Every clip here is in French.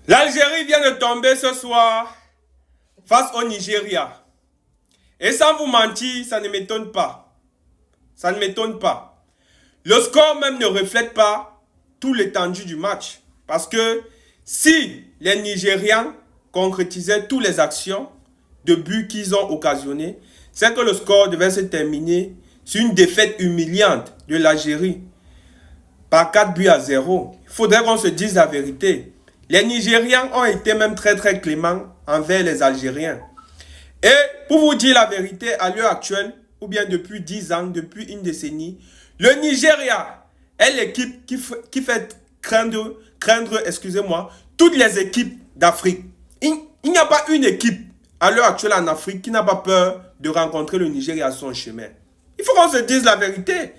L'Algérie vient de tomber ce soir face au Nigeria. Et sans vous mentir, ça ne m'étonne pas. Ça ne m'étonne pas. Le score même ne reflète pas tout l'étendue du match. Parce que si les Nigérians concrétisaient toutes les actions de but qu'ils ont occasionnées, c'est que le score devait se terminer sur une défaite humiliante de l'Algérie par 4 buts à 0. Il faudrait qu'on se dise la vérité. Les Nigérians ont été même très cléments envers les Algériens. Et pour vous dire la vérité, à l'heure actuelle, ou bien depuis 10 ans, depuis une décennie, le Nigeria est l'équipe qui fait craindre, excusez-moi, toutes les équipes d'Afrique. Il n'y a pas une équipe à l'heure actuelle en Afrique qui n'a pas peur de rencontrer le Nigeria à son chemin. Il faut qu'on se dise la vérité.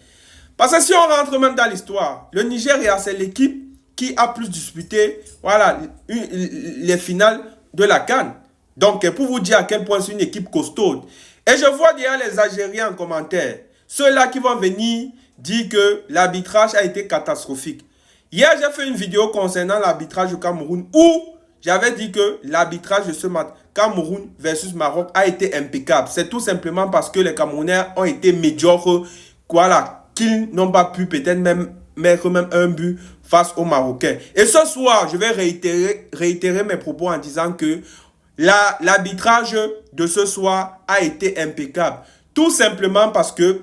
Parce que si on rentre même dans l'histoire, le Nigeria, c'est l'équipe qui a plus disputé voilà, les finales de la CAN. Donc, pour vous dire à quel point c'est une équipe costaude. Et je vois derrière les Algériens en commentaire, ceux-là qui vont venir dire que l'arbitrage a été catastrophique. Hier, j'ai fait une vidéo concernant l'arbitrage au Cameroun où j'avais dit que l'arbitrage de ce match, Cameroun versus Maroc, a été impeccable. C'est tout simplement parce que les Camerounais ont été médiocres, voilà, qu'ils n'ont pas pu peut-être même mettre même un but face aux Marocains. Et ce soir, je vais réitérer mes propos en disant que l'arbitrage de ce soir a été impeccable. Tout simplement parce que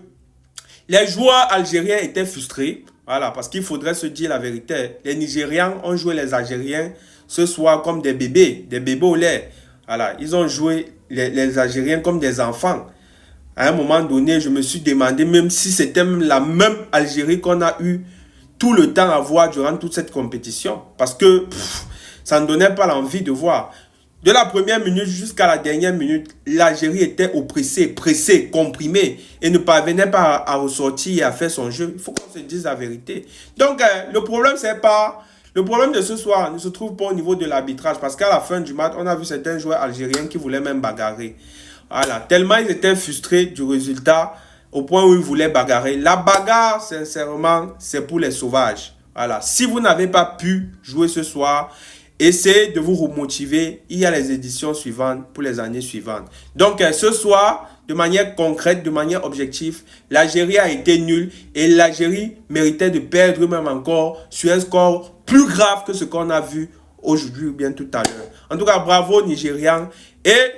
les joueurs algériens étaient frustrés. Voilà, parce qu'il faudrait se dire la vérité. Les Nigérians ont joué les Algériens ce soir comme des bébés au lait. Voilà, ils ont joué les Algériens comme des enfants. À un moment donné, je me suis demandé même si c'était la même Algérie qu'on a eu tout le temps à voir durant toute cette compétition. Parce que ça ne donnait pas l'envie de voir. De la première minute jusqu'à la dernière minute, l'Algérie était oppressée, pressée, comprimée et ne parvenait pas à ressortir et à faire son jeu. Il faut qu'on se dise la vérité. Donc, le problème, c'est pas... Le problème de ce soir ne se trouve pas au niveau de l'arbitrage parce qu'à la fin du match, on a vu certains joueurs algériens qui voulaient même bagarrer. Voilà, tellement ils étaient frustrés du résultat au point où ils voulaient bagarrer. La bagarre, sincèrement, c'est pour les sauvages. Voilà, si vous n'avez pas pu jouer ce soir, essayez de vous remotiver. Il y a les éditions suivantes pour les années suivantes. Donc, ce soir, de manière concrète, de manière objective, l'Algérie a été nulle et l'Algérie méritait de perdre même encore sur un score plus grave que ce qu'on a vu aujourd'hui ou bien tout à l'heure. En tout cas, bravo Nigérians et